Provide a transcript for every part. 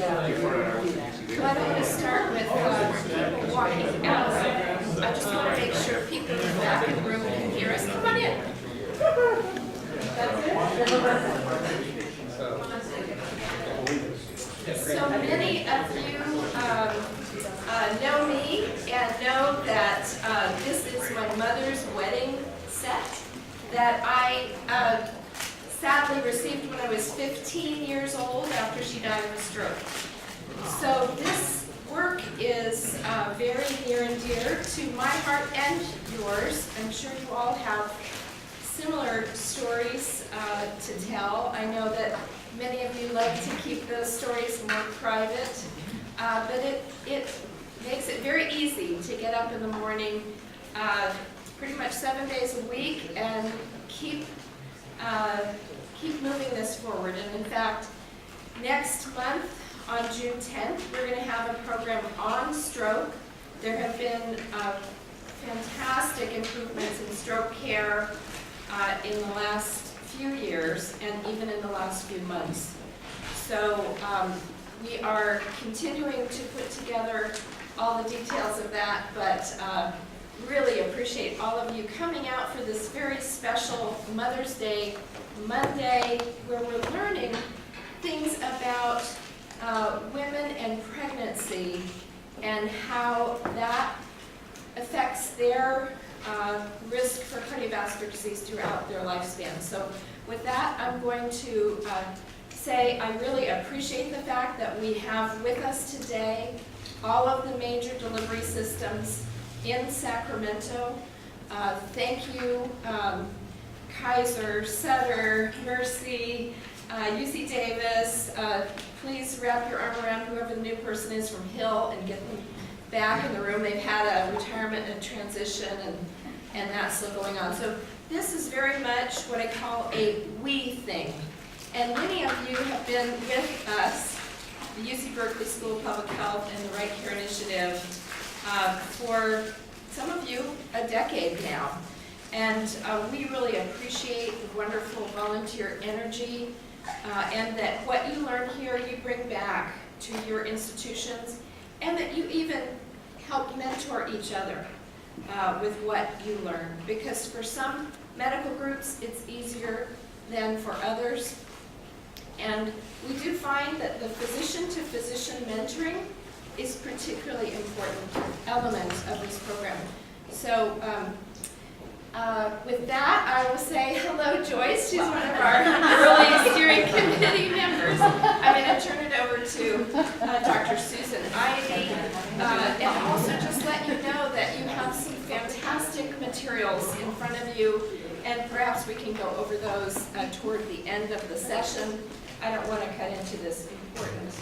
Well, I don't want to start with people walking out. I just want to make sure people in the back of the room can hear us. Come on in. So many of you know me and know that this is my mother's wedding set that I sadly received when I was 15 years old after she died of a stroke. So this work is very near and dear to my heart and yours. I'm sure you all have similar stories to tell. I know that many of you like to keep those stories more private, but it makes it very easy to get up in the morning pretty much 7 days a week and keep moving this forward. And in fact, next month on June 10th, we're going to have a program on stroke. There have been fantastic improvements in stroke care in the last few years and even in the last few months. So we are continuing to put together all the details of that, but really appreciate all of you coming out for this very special Mother's Day Monday, where we're learning things about women and pregnancy and how that affects their risk for cardiovascular disease throughout their lifespan. So with that, I'm going to say I really appreciate the fact that we have with us today all of the major delivery systems in Sacramento. Thank you, Kaiser, Sutter, Mercy, UC Davis. Please wrap your arm around whoever the new person is from Hill and get them back in the room. They've had a retirement and transition, and that's still going on. So this is very much what I call a we thing. And many of you have been with us, the UC Berkeley School of Public Health and the RightCare initiative, for some of you a decade now. And we really appreciate the wonderful volunteer energy and that what you learn here you bring back to your institutions, and that you even help mentor each other with what you learn. Because for some medical groups it's easier than for others. And we do find that the physician-to-physician mentoring is a particularly important element of this program. So with that, I will say hello, Joyce. She's one of our early steering committee members. I'm going to turn it over to Dr. Susan Ivey. And also just let you know that you have some fantastic materials in front of you, and perhaps we can go over those toward the end of the session. I don't want to cut into this important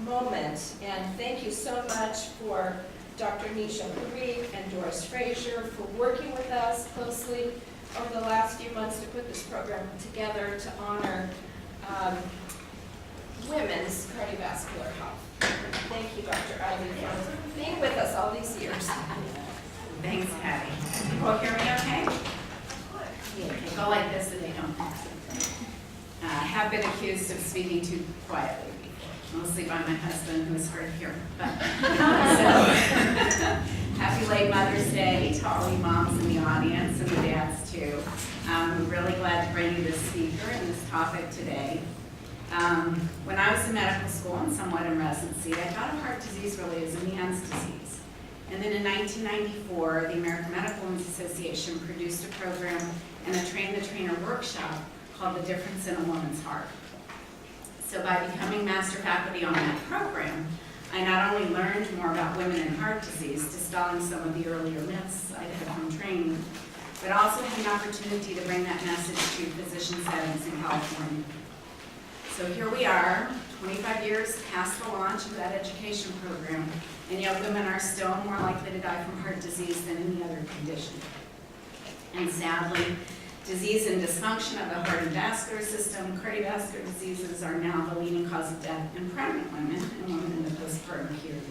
moment. And thank you so much for Dr. Nisha Parikh and Doris Frazier for working with us closely over the last few months to put this program together to honor women's cardiovascular health. Thank you, Dr. Ivey, for being with us all these years. Thanks, Patty. Can you hear me okay? Yeah, go like this so they don't pass it. I have been accused of speaking too quietly before, mostly by my husband, who is hard to hear. But, happy late Mother's Day to all you moms in the audience and the dads too. I'm really glad to bring you this speaker and this topic today. When I was in medical school and somewhat in residency, I thought of heart disease really as a man's disease. And then in 1994, the American Medical Women's Association produced a program and a train-the-trainer workshop called The Difference in a Woman's Heart. So by becoming master faculty on that program, I not only learned more about women and heart disease, dispelling some of the earlier myths I had from training, but also had an opportunity to bring that message to physician settings in California. So here we are, 25 years past the launch of that education program, and yet women are still more likely to die from heart disease than any other condition. And sadly, disease and dysfunction of the heart and vascular system, cardiovascular diseases, are now the leading cause of death in pregnant women and women in the postpartum period.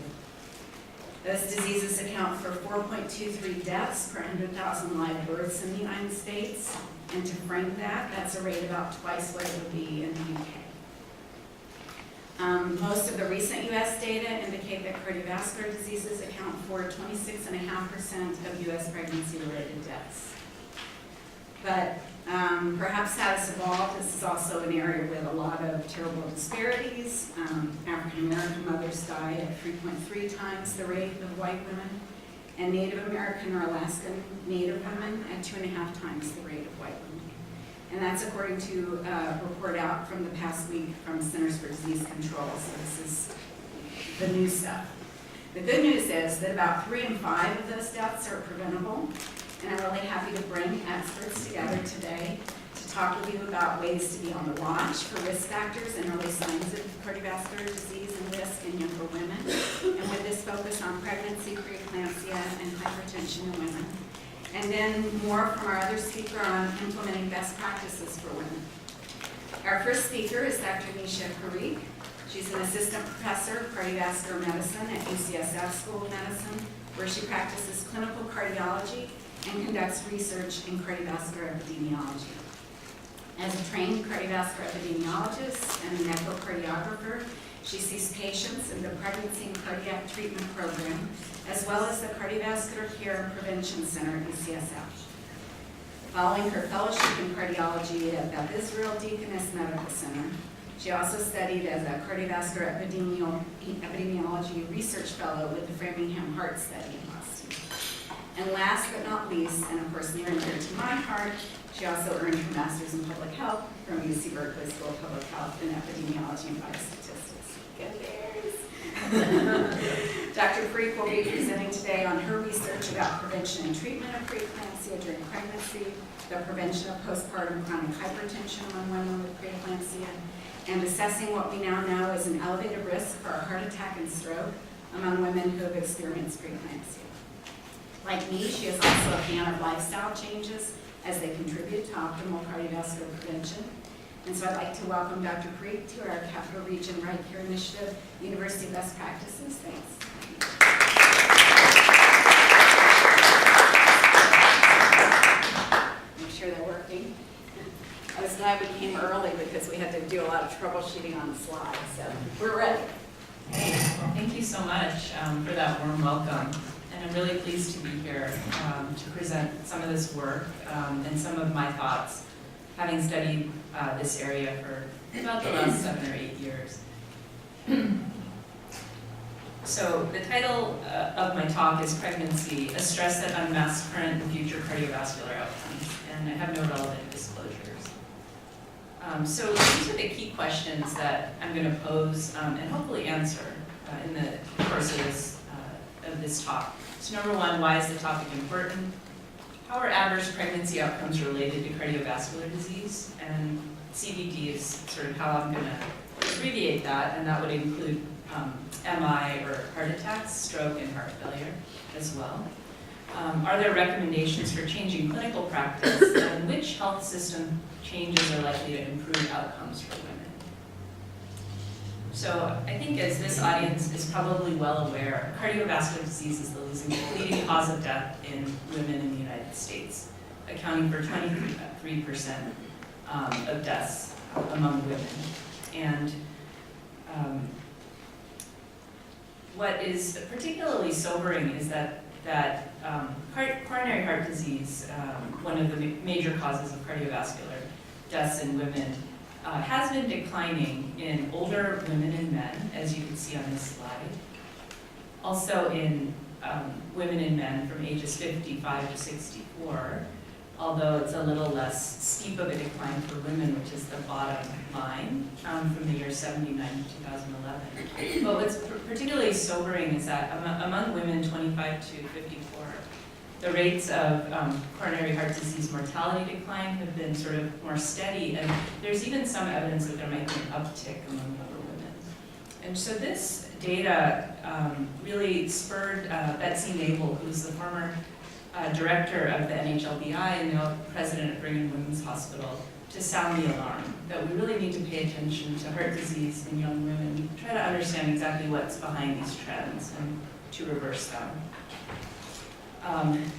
Those diseases account for 4.23 deaths per 100,000 live births in the United States. And to frame that, that's a rate about twice what it would be in the UK. Most of the recent U.S. data indicate that cardiovascular diseases account for 26.5% of U.S. pregnancy-related deaths. But perhaps as evolved, this is also an area with a lot of terrible disparities. African-American mothers die at 3.3 times the rate of white women, and Native American or Alaskan Native women at 2.5 times the rate of white women. And that's according to a report out from the past week from Centers for Disease Control. So this is the new stuff. The good news is that about 3 in 5 of those deaths are preventable. And I'm really happy to bring experts together today to talk with you about ways to be on the watch for risk factors and early signs of cardiovascular disease and risk in younger women. And with this focus on pregnancy, preeclampsia, and hypertension in women. And then more from our other speaker on implementing best practices for women. Our first speaker is Dr. Nisha Parikh. She's an assistant professor of cardiovascular medicine at UCSF School of Medicine, where she practices clinical cardiology and conducts research in cardiovascular epidemiology. As a trained cardiovascular epidemiologist and an echocardiographer, she sees patients in the Pregnancy and Cardiac Treatment Program, as well as the Cardiovascular Care and Prevention Center at UCSF. Following her fellowship in cardiology at Beth Israel Deaconess Medical Center, she also studied as a cardiovascular epidemiology research fellow with the Framingham Heart Study in Boston. And last but not least, and of course near and dear to my heart, she also earned her master's in public health from UC Berkeley School of Public Health in epidemiology and biostatistics. Good news! Dr. Parikh will be presenting today on her research about prevention and treatment of preeclampsia during pregnancy, the prevention of postpartum chronic hypertension among women with preeclampsia, and assessing what we now know is an elevated risk for a heart attack and stroke among women who have experienced preeclampsia. Like me, she is also a fan of lifestyle changes as they contribute to optimal cardiovascular prevention. And so I'd like to welcome Dr. Parikh to our Capital Region RightCare Initiative University Best Practices. Thanks. Make sure they're working. I was glad we came early because we had to do a lot of troubleshooting on the slides, so we're ready. Thank you so much for that warm welcome. And I'm really pleased to be here to present some of this work and some of my thoughts, having studied this area for about the last 7 or 8 years. So the title of my talk is Pregnancy, a Stress That Unmasks Current and Future Cardiovascular Outcomes, and I have no relevant disclosures. So these are the key questions that I'm going to pose and hopefully answer in the course of this talk. So number one, why is the topic important? How are adverse pregnancy outcomes related to cardiovascular disease? And CVD is sort of how I'm going to abbreviate that, and that would include MI or heart attacks, stroke, and heart failure as well. Are there recommendations for changing clinical practice, and which health system changes are likely to improve outcomes for women? So I think as this audience is probably well aware, cardiovascular disease is the leading cause of death in women in the United States, accounting for 23% of deaths among women. And what is particularly sobering is that coronary heart disease, one of the major causes of cardiovascular deaths in women, has been declining in older women and men, as you can see on this slide. Also in women and men from ages 55 to 64, although it's a little less steep of a decline for women, which is the bottom line from the year 79 to 2011. But what's particularly sobering is that among women 25 to 54, the rates of coronary heart disease mortality decline have been sort of more steady, and there's even some evidence that there might be an uptick among younger women. And so this data really spurred Betsy Nabel, who's the former director of the NHLBI and now president of Brigham and Women's Hospital, to sound the alarm that we really need to pay attention to heart disease in young women, try to understand exactly what's behind these trends and to reverse them.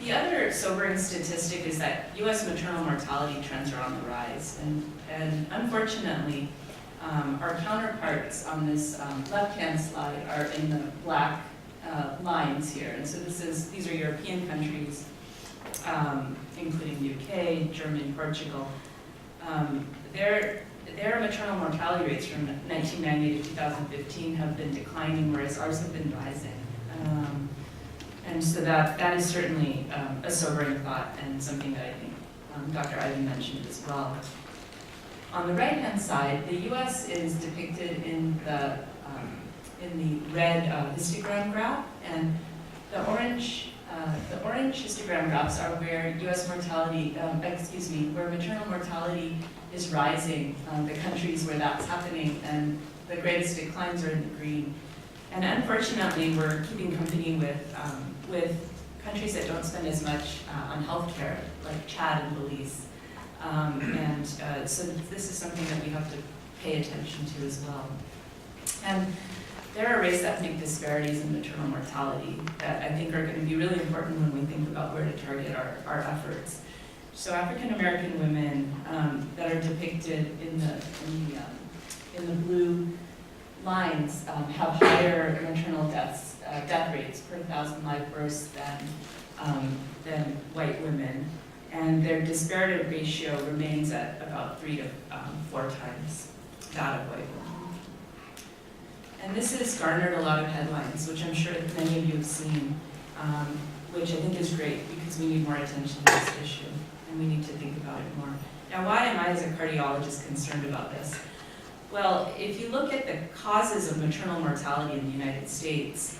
The other sobering statistic is that U.S. maternal mortality trends are on the rise, and unfortunately, Our counterparts on this left-hand slide are in the black lines here. And so these are European countries, including UK, Germany, Portugal. Their maternal mortality rates from 1990 to 2015 have been declining, whereas ours have been rising. And so that is certainly a sobering thought, and something that I think Dr. Ivy mentioned as well. On the right-hand side, the U.S. is depicted in the red histogram graph, and the orange histogram graphs are where U.S. mortality, where maternal mortality is rising, the countries where that's happening, and the greatest declines are in the green. And unfortunately, we're keeping company with countries that don't spend as much on healthcare, like Chad and Belize. So this is something that we have to pay attention to as well. And there are race-ethnic disparities in maternal mortality that I think are going to be really important when we think about where to target our efforts. So African American women that are depicted in the blue lines have higher maternal death rates per 1,000 live births than white women, and their disparity ratio remains at about 3 to 4 times that of white women. And this has garnered a lot of headlines, which I'm sure many of you have seen, which I think is great because we need more attention to this issue, and we need to think about it more. Now, why am I, as a cardiologist, concerned about this? Well, if you look at the causes of maternal mortality in the United States,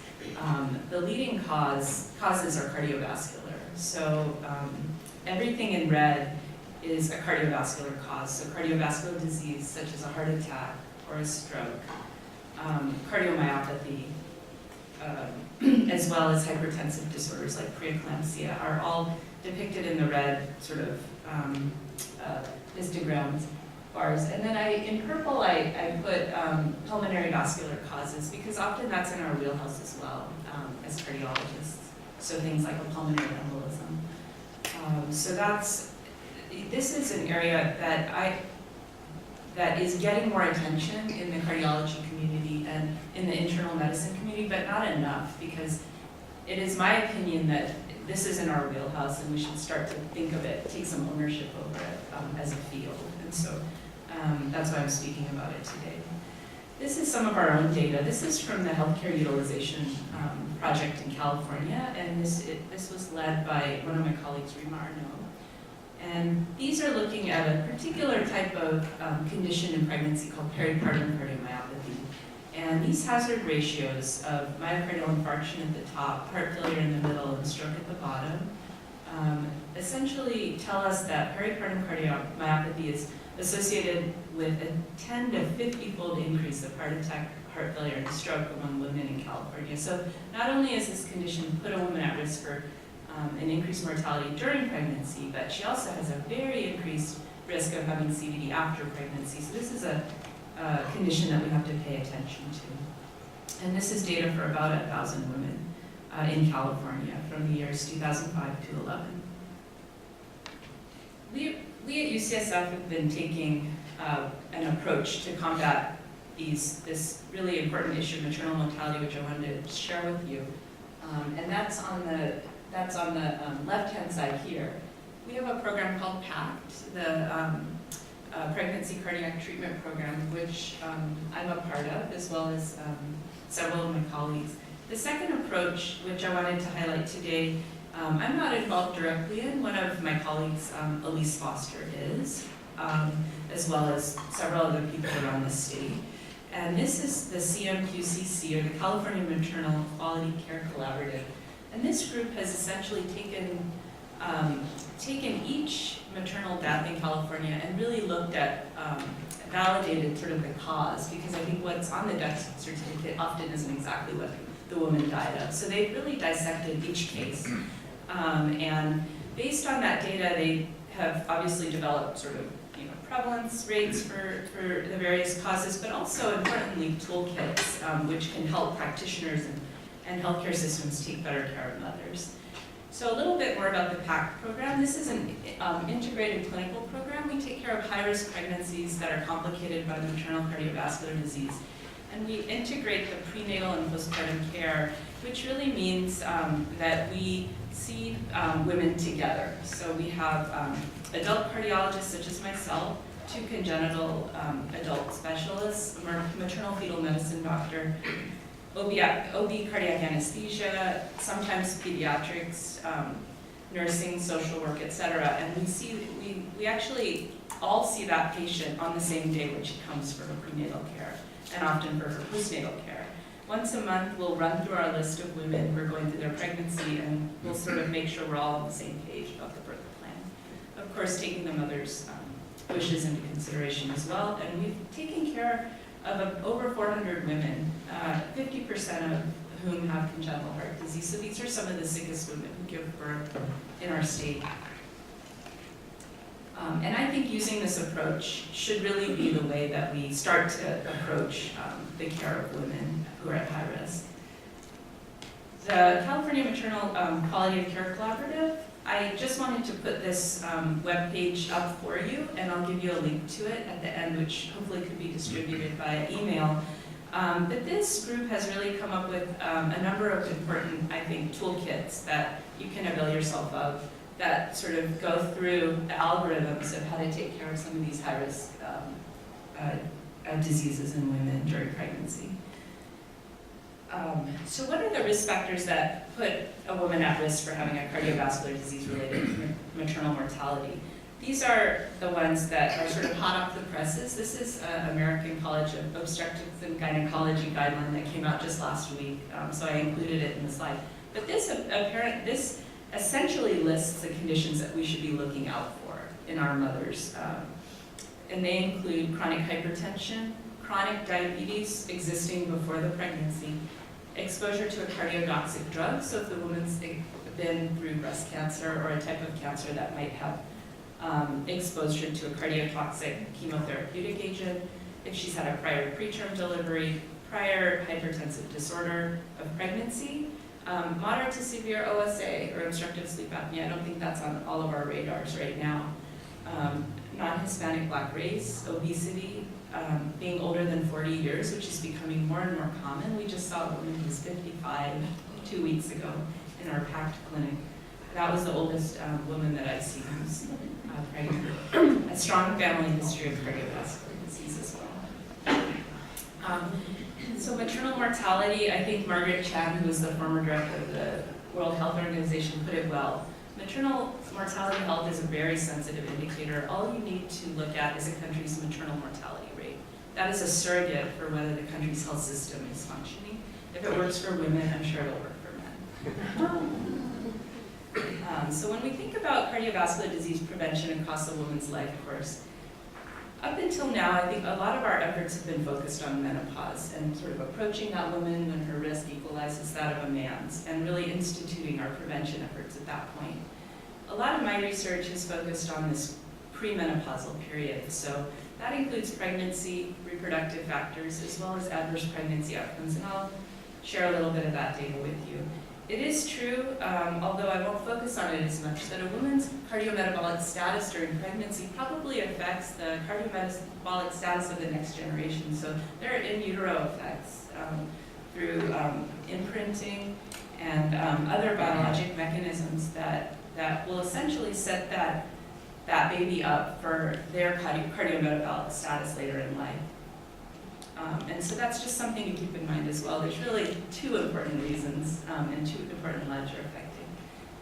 the leading causes are cardiovascular. So everything in red is a cardiovascular cause. So cardiovascular disease, such as a heart attack or a stroke, cardiomyopathy, as well as hypertensive disorders like preeclampsia, are all depicted in the red sort of histograms bars. And then in purple, I put pulmonary vascular causes, because often that's in our wheelhouse as well as cardiologists. So things like a pulmonary embolism. So this is an area that is getting more attention in the cardiology community and in the internal medicine community, but not enough, because it is my opinion that this is in our wheelhouse and we should start to think of it, take some ownership over it as a field. And so that's why I'm speaking about it today. This is some of our own data. This is from the Healthcare Utilization Project in California, and this was led by one of my colleagues, Rima Arnaud. And these are looking at a particular type of condition in pregnancy called peripartum cardiomyopathy. And these hazard ratios of myocardial infarction at the top, heart failure in the middle, and stroke at the bottom essentially tell us that peripartum cardiomyopathy is associated with a 10 to 50-fold increase of heart attack, heart failure, and stroke among women in California. So not only is this condition put a woman at risk for an increased mortality during pregnancy, but she also has a very increased risk of having CVD after pregnancy. So this is a condition that we have to pay attention to. And this is data for about 1,000 women in California from the years 2005 to 11. We at UCSF have been taking an approach to combat this really important issue of maternal mortality, which I wanted to share with you. And that's on the left-hand side here. We have a program called Pact, the Pregnancy Cardiac Treatment Program, which I'm a part of, as well as several of my colleagues. The second approach, which I wanted to highlight today, I'm not involved directly in. One of my colleagues, Elise Foster, is, as well as several other people around the state. And this is the CMQCC, or the California Maternal Quality Care Collaborative. And this group has essentially taken each maternal death in California and really looked at, validated sort of the cause, because I think what's on the death certificate often isn't exactly what the woman died of. So they've really dissected each case. And based on that data, they have obviously developed sort of prevalence rates for the various causes, but also importantly toolkits which can help practitioners and healthcare systems take better care of mothers. So a little bit more about the Pact Program. This is an integrated clinical program. We take care of high-risk pregnancies that are complicated by maternal cardiovascular disease. And we integrate the prenatal and postpartum care, which really means that we see women together. So we have adult cardiologists such as myself, 2 congenital adult specialists, a maternal fetal medicine doctor, OB cardiac anesthesia, sometimes pediatrics, nursing, social work, etc. And we actually all see that patient on the same day when she comes for her prenatal care, and often for her postnatal care. Once a month, we'll run through our list of women who are going through their pregnancy, and we'll sort of make sure we're all on the same page about the birth plan. Of course, taking the mother's wishes into consideration as well. And we've taken care of over 400 women, 50% of whom have congenital heart disease. So these are some of the sickest women who give birth in our state. And I think using this approach should really be the way that we start to approach the care of women who are at high risk. The California Maternal Quality of Care Collaborative, I just wanted to put this webpage up for you, and I'll give you a link to it at the end, which hopefully could be distributed via email. But this group has really come up with a number of important, I think, toolkits that you can avail yourself of that sort of go through the algorithms of how to take care of some of these high-risk diseases in women during pregnancy. So what are the risk factors that put a woman at risk for having a cardiovascular disease-related maternal mortality? These are the ones that are sort of hot off the presses. This is American College of Obstetrics and Gynecology guideline that came out just last week, so I included it in the slide. But this essentially lists the conditions that we should be looking out for in our mothers. And they include chronic hypertension, chronic diabetes existing before the pregnancy, exposure to a cardiotoxic drug, so if the woman's been through breast cancer or a type of cancer that might have exposure to a cardiotoxic chemotherapeutic agent, if she's had a prior preterm delivery, prior hypertensive disorder of pregnancy, moderate to severe OSA or obstructive sleep apnea. I don't think that's on all of our radars right now. Non-Hispanic Black race, obesity, being older than 40 years, which is becoming more and more common. We just saw a woman who was 55 2 weeks ago in our Pact clinic. That was the oldest woman that I've seen who's pregnant. A strong family history of cardiovascular disease as well. So maternal mortality, I think Margaret Chan, who was the former director of the World Health Organization, put it well. Maternal mortality health is a very sensitive indicator. All you need to look at is a country's maternal mortality rate. That is a surrogate for whether the country's health system is functioning. If it works for women, I'm sure it'll work for men. So when we think about cardiovascular disease prevention across a woman's life course, up until now, I think a lot of our efforts have been focused on menopause and sort of approaching that woman when her risk equalizes that of a man's, and really instituting our prevention efforts at that point. A lot of my research is focused on this premenopausal period, so that includes pregnancy, reproductive factors, as well as adverse pregnancy outcomes, and I'll share a little bit of that data with you. It is true, although I won't focus on it as much, that a woman's cardiometabolic status during pregnancy probably affects the cardiometabolic status of the next generation. So there are in utero effects through imprinting and other biologic mechanisms that will essentially set that baby up for their cardiometabolic status later in life. And so that's just something to keep in mind as well. There's really 2 important reasons and 2 important lives you're affecting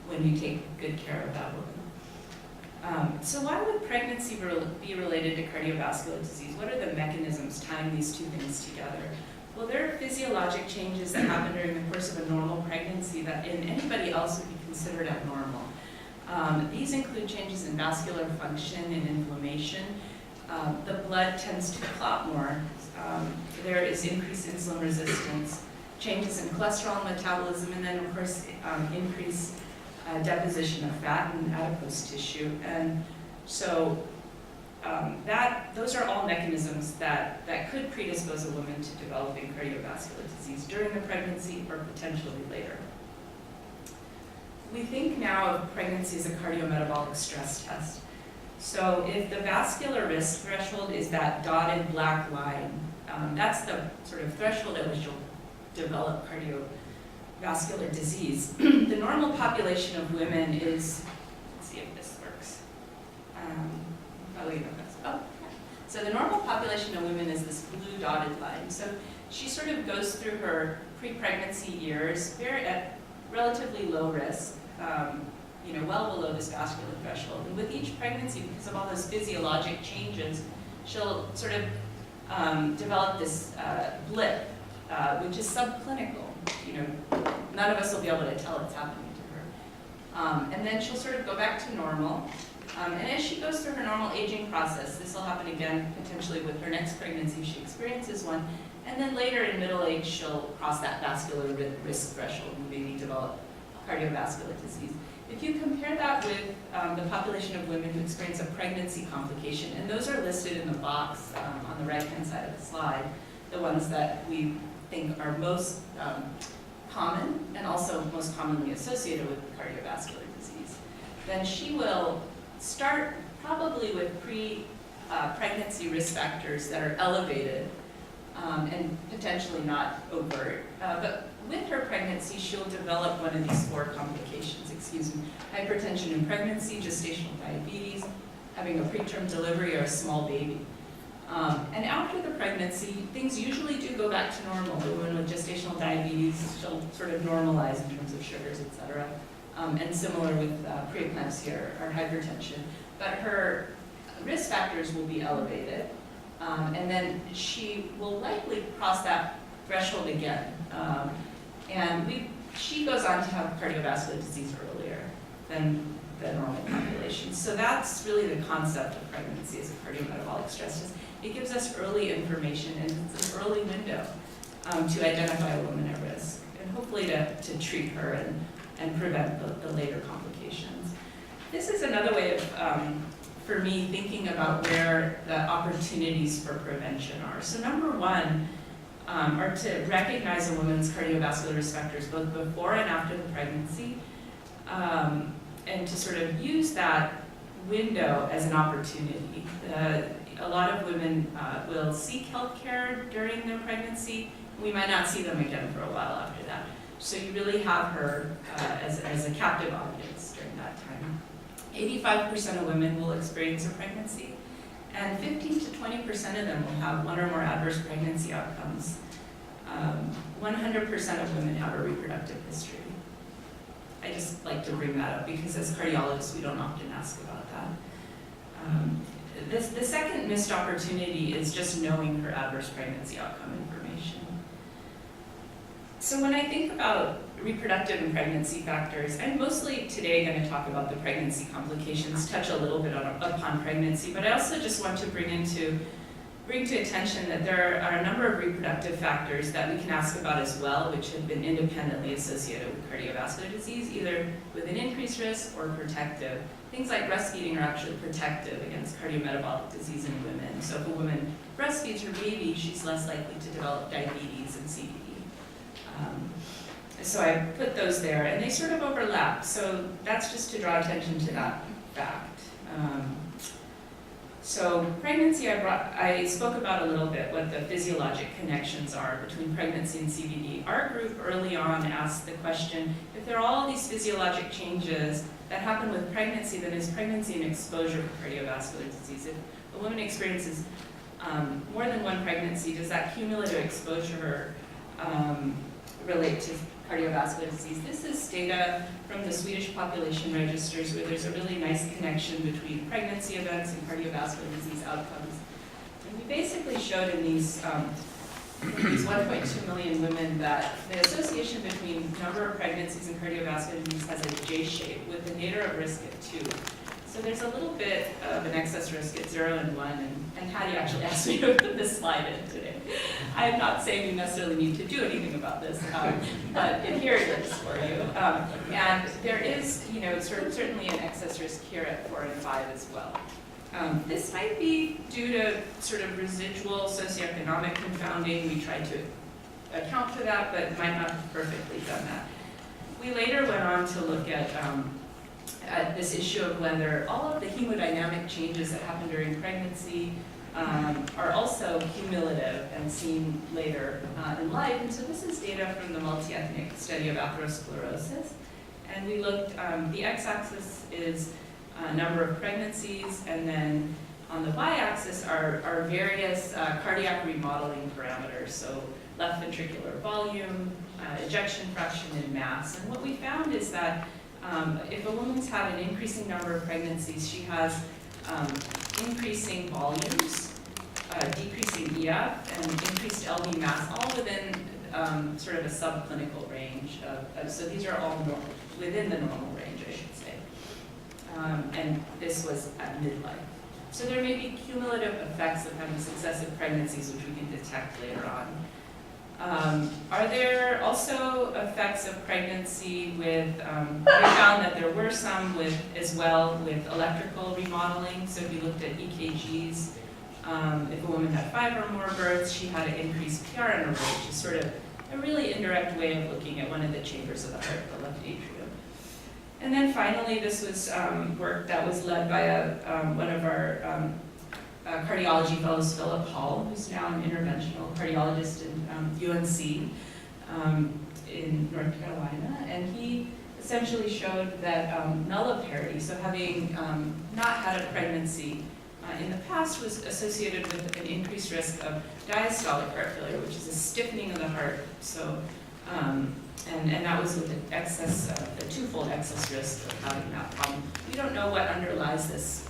when you take good care of that woman. So why would pregnancy be related to cardiovascular disease? What are the mechanisms tying these 2 things together? Well, there are physiologic changes that happen during the course of a normal pregnancy that in anybody else would be considered abnormal. These include changes in vascular function and inflammation. The blood tends to clot more. There is increased insulin resistance, changes in cholesterol metabolism, and then of course increased deposition of fat in adipose tissue. And so those are all mechanisms that could predispose a woman to developing cardiovascular disease during the pregnancy or potentially later. we think now of pregnancy as a cardiometabolic stress test. So if the vascular risk threshold is that dotted black line, that's the sort of threshold at which you'll develop cardiovascular disease. The normal population of women is, let's see if this works. Probably not this. Oh, okay. So the normal population of women is this blue dotted line. So she sort of goes through her pre-pregnancy years at relatively low risk, well below this vascular threshold. And with each pregnancy, because of all those physiologic changes, she'll sort of develop this blip, which is subclinical. None of us will be able to tell it's happening to her. And then she'll sort of go back to normal. And as she goes through her normal aging process, this will happen again potentially with her next pregnancy if she experiences one. And then later in middle age, she'll cross that vascular risk threshold and maybe develop cardiovascular disease. If you compare that with the population of women who experience a pregnancy complication, and those are listed in the box on the right-hand side of the slide, the ones that we think are most common and also most commonly associated with cardiovascular disease, then she will start probably with pre-pregnancy risk factors that are elevated and potentially not overt. But with her pregnancy, she'll develop one of these 4 complications, hypertension in pregnancy, gestational diabetes, having a preterm delivery, or a small baby. And after the pregnancy, things usually do go back to normal. The woman with gestational diabetes, she'll sort of normalize in terms of sugars, et cetera. And similar with preeclampsia or hypertension. But her risk factors will be elevated. And then she will likely cross that threshold again. She goes on to have cardiovascular disease earlier than the normal population. So that's really the concept of pregnancy as a cardiometabolic stress test. It gives us early information, and it's an early window to identify a woman at risk, and hopefully to treat her and prevent the later complications. This is another way of, for me, thinking about where the opportunities for prevention are. So number one, are to recognize a woman's cardiovascular risk factors both before and after the pregnancy, and to sort of use that window as an opportunity. A lot of women will seek health care during their pregnancy. We might not see them again for a while after that. So you really have her as a captive audience during that time. 85% of women will experience a pregnancy, and 15 to 20% of them will have one or more adverse pregnancy outcomes. 100% of women have a reproductive history. I just like to bring that up because as cardiologists, we don't often ask about that. The second missed opportunity is just knowing her adverse pregnancy outcome information. So when I think about reproductive and pregnancy factors, I'm mostly today going to talk about the pregnancy complications, touch a little bit upon pregnancy, but I also just want to bring to attention that there are a number of reproductive factors that we can ask about as well, which have been independently associated with cardiovascular disease, either with an increased risk or protective. Things like breastfeeding are actually protective against cardiometabolic disease in women. So if a woman breastfeeds her baby, she's less likely to develop diabetes and CVD. So I put those there, and they sort of overlap. So that's just to draw attention to that fact. So pregnancy, I spoke about a little bit what the physiologic connections are between pregnancy and CVD. Our group early on asked the question, if there are all these physiologic changes that happen with pregnancy, then is pregnancy an exposure for cardiovascular disease? If a woman experiences more than one pregnancy, does that cumulative exposure relate to cardiovascular disease? This is data from the Swedish population registers where there's a really nice connection between pregnancy events and cardiovascular disease outcomes. And we basically showed in these 1.2 million women that the association between number of pregnancies and cardiovascular disease has a J shape with a nadir of risk at 2. So there's a little bit of an excess risk at 0 and 1, and Hattie actually asked me to put this slide in today. I'm not saying you necessarily need to do anything about this, but here it is for you. And there is, certainly an excess risk here at 4 and 5 as well. This might be due to sort of residual socioeconomic confounding. We tried to account for that, but might not have perfectly done that. we later went on to look at this issue of whether all of the hemodynamic changes that happen during pregnancy are also cumulative and seen later in life. And so this is data from the multi-ethnic study of atherosclerosis. And we looked, the x-axis is number of pregnancies, and then on the y-axis are various cardiac remodeling parameters, so left ventricular volume, ejection fraction, and mass. And what we found is that if a woman's had an increasing number of pregnancies, she has increasing volumes, decreasing EF, and increased LV mass, all within sort of a subclinical range. So these are all within the normal range, I should say. And this was at midlife. So there may be cumulative effects of having successive pregnancies, which we can detect later on. Are there also effects of pregnancy with, we found that there were some as well with electrical remodeling. So if you looked at EKGs, if a woman had 5 or more births, she had an increased PR interval, which is sort of a really indirect way of looking at one of the chambers of the heart, the left atrium. And then finally, this was work that was led by one of our cardiology fellows, Philip Hall, who's now an interventional cardiologist in UNC in North Carolina. And he essentially showed that nulliparity, so having not had a pregnancy in the past, was associated with an increased risk of diastolic heart failure, which is a stiffening of the heart. So, and that was with an excess, a twofold excess risk of having that problem. We don't know what underlies this,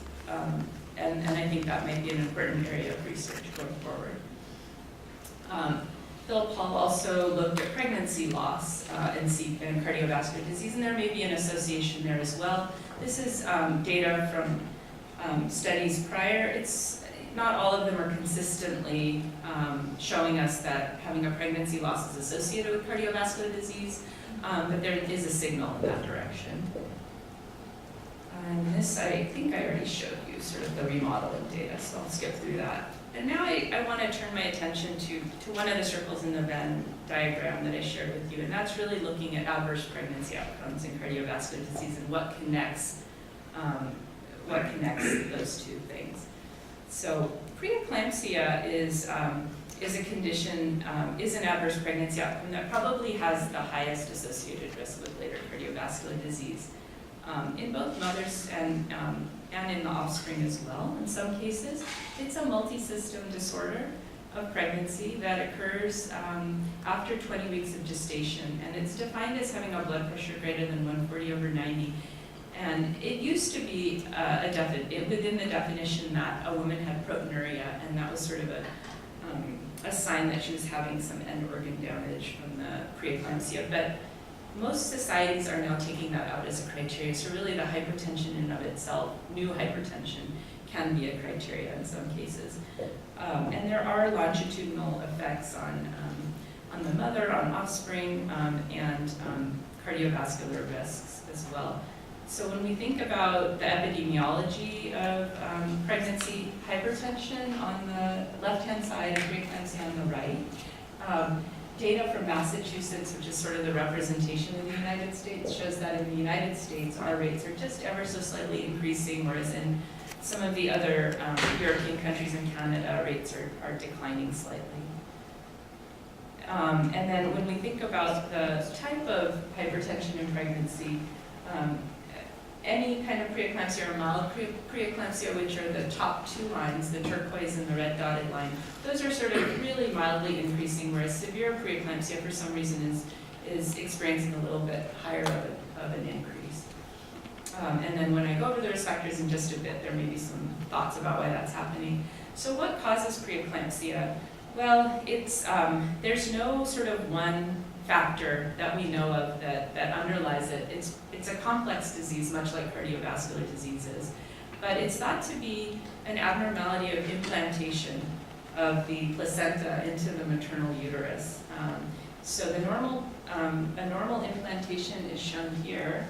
and I think that might be an important area of research going forward. Philip Hall also looked at pregnancy loss and cardiovascular disease, and there may be an association there as well. This is data from studies prior. Not all of them are consistently showing us that having a pregnancy loss is associated with cardiovascular disease, but there is a signal in that direction. And this, I think I already showed you sort of the remodeling data, so I'll skip through that. And now I want to turn my attention to one of the circles in the Venn diagram that I shared with you, and that's really looking at adverse pregnancy outcomes in cardiovascular disease and what connects those two things. So preeclampsia is a condition, is an adverse pregnancy outcome that probably has the highest associated risk with later cardiovascular disease in both mothers and in the offspring as well. In some cases, it's a multi-system disorder of pregnancy that occurs after 20 weeks of gestation, and it's defined as having a blood pressure greater than 140/90. And it used to be within the definition that a woman had proteinuria, and that was sort of a sign that she was having some end organ damage from the preeclampsia. But most societies are now taking that out as a criteria. So really the hypertension in and of itself, new hypertension, can be a criteria in some cases. And there are longitudinal effects on the mother, on offspring, and cardiovascular risks as well. So when we think about the epidemiology of pregnancy hypertension on the left-hand side and preeclampsia on the right, data from Massachusetts, which is sort of the representation in the United States, shows that in the United States our rates are just ever so slightly increasing, whereas in some of the other European countries and Canada, rates are declining slightly. And then when we think about the type of hypertension in pregnancy, any kind of preeclampsia or mild preeclampsia, which are the top two lines, the turquoise and the red dotted line, those are sort of really mildly increasing, whereas severe preeclampsia for some reason is experiencing a little bit higher of an increase. And then when I go over the risk factors in just a bit, there may be some thoughts about why that's happening. So what causes preeclampsia? Well, there's no sort of one factor that we know of that underlies it. It's a complex disease, much like cardiovascular diseases, but it's thought to be an abnormality of implantation of the placenta into the maternal uterus. So the a normal implantation is shown here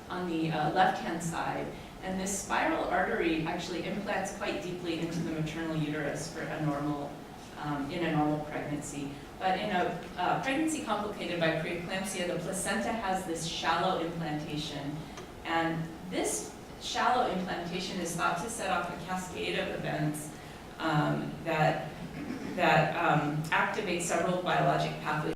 on the left-hand side, and this spiral artery actually implants quite deeply into the maternal uterus for in a normal pregnancy. But in a pregnancy complicated by preeclampsia, the placenta has this shallow implantation, and this shallow implantation is thought to set off a cascade of events that activate several biologic pathways